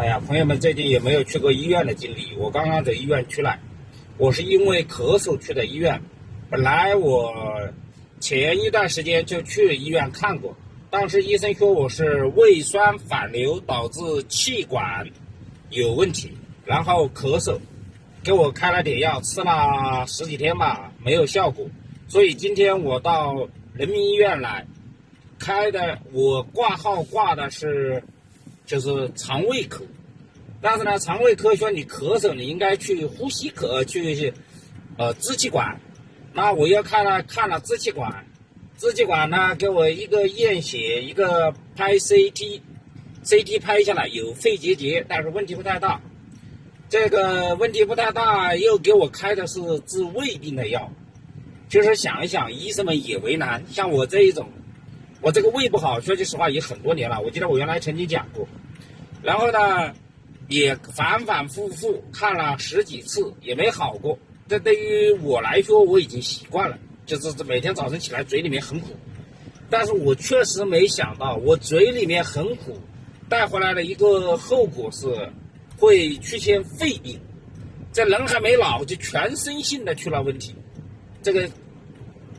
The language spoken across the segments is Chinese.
哎呀，朋友们最近有没有去过医院的经历？我刚刚在医院出来，我是因为咳嗽去的医院。本来我前一段时间就去医院看过，当时医生说我是胃酸反流导致气管有问题，然后咳嗽，给我开了点药，吃了十几天吧，没有效果。所以今天我到人民医院来，开的我挂号挂的是就是肠胃科，但是呢，肠胃科说你咳嗽，你应该去呼吸科去支气管。那我又看了支气管，支气管呢给我一个验血，一个拍 CT 拍下来有肺结节，但是问题不太大。这个问题不太大，又给我开的是治胃病的药。其实想一想，医生们也为难，像我这一种，我这个胃不好，说句实话也很多年了，我记得我原来曾经讲过。然后呢，也反反复复看了十几次，也没好过。这对于我来说，我已经习惯了，就是每天早晨起来嘴里面很苦。但是我确实没想到，我嘴里面很苦，带回来的一个后果是会出现肺病。这人还没老，就全身性的出了问题。这个，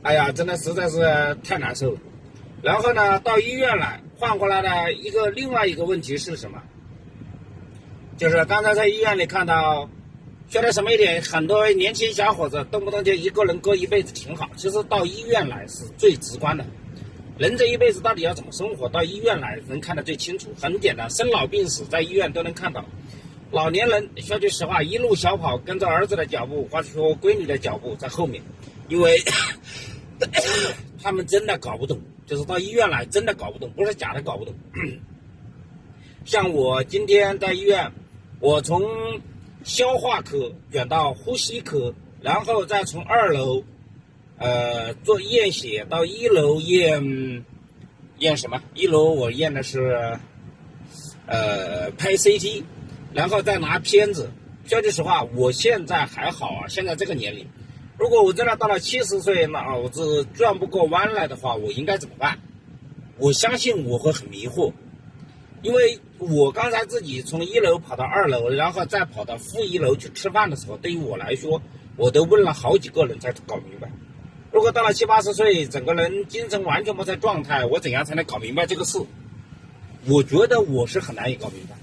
哎呀，真的实在是太难受了。然后呢，到医院来，换过来的另外一个问题是什么？就是刚才在医院里看到，说的什么一点，很多年轻小伙子动不动就一个人过一辈子挺好。其实到医院来是最直观的，人这一辈子到底要怎么生活，到医院来能看得最清楚。很简单，生老病死在医院都能看到。老年人说句实话，一路小跑，跟着儿子的脚步，或者说闺女的脚步在后面，因为他们真的搞不懂，就是到医院来真的搞不懂，不是假的搞不懂。像我今天在医院，我从消化科转到呼吸科，然后再从2楼做验血到1楼验什么？1楼我验的是拍 CT， 然后再拿片子。说句实话，我现在还好啊，现在这个年龄，如果我真的到了70岁，脑子转不过弯来的话，我应该怎么办？我相信我会很迷惑，因为我刚才自己从1楼跑到2楼，然后再跑到负1楼去吃饭的时候，对于我来说，我都问了好几个人才搞明白。如果到了70、80岁，整个人精神完全不在状态，我怎样才能搞明白这个事？我觉得我是很难以搞明白。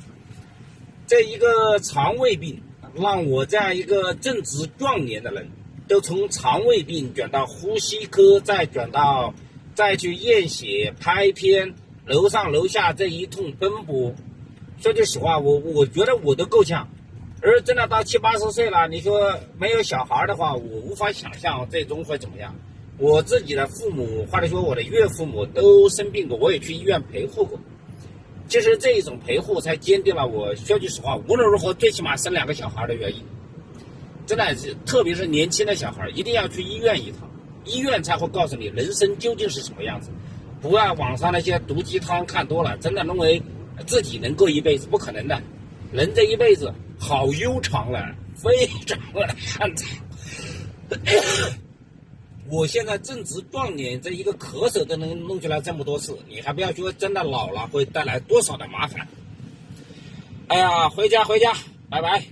这一个肠胃病，让我这样一个正值壮年的人，都从肠胃病转到呼吸科，再去验血、拍片，楼上楼下这一通奔波。说句实话，我觉得我都够呛。而真的到70、80岁了，你说没有小孩的话，我无法想象最终会怎么样。我自己的父母，或者说我的岳父母都生病过，我也去医院陪护过。其实这一种陪护才坚定了我，说句实话，无论如何最起码生2个小孩的原因。真的是，特别是年轻的小孩，一定要去医院一趟，医院才会告诉你人生究竟是什么样子。不要网上那些毒鸡汤看多了，真的认为自己能过一辈子，不可能的。人这一辈子好悠长了，非常的漫长。我现在正值壮年，这一个咳嗽都能弄出来这么多事，你还不要说真的老了会带来多少的麻烦。哎呀，回家，拜拜。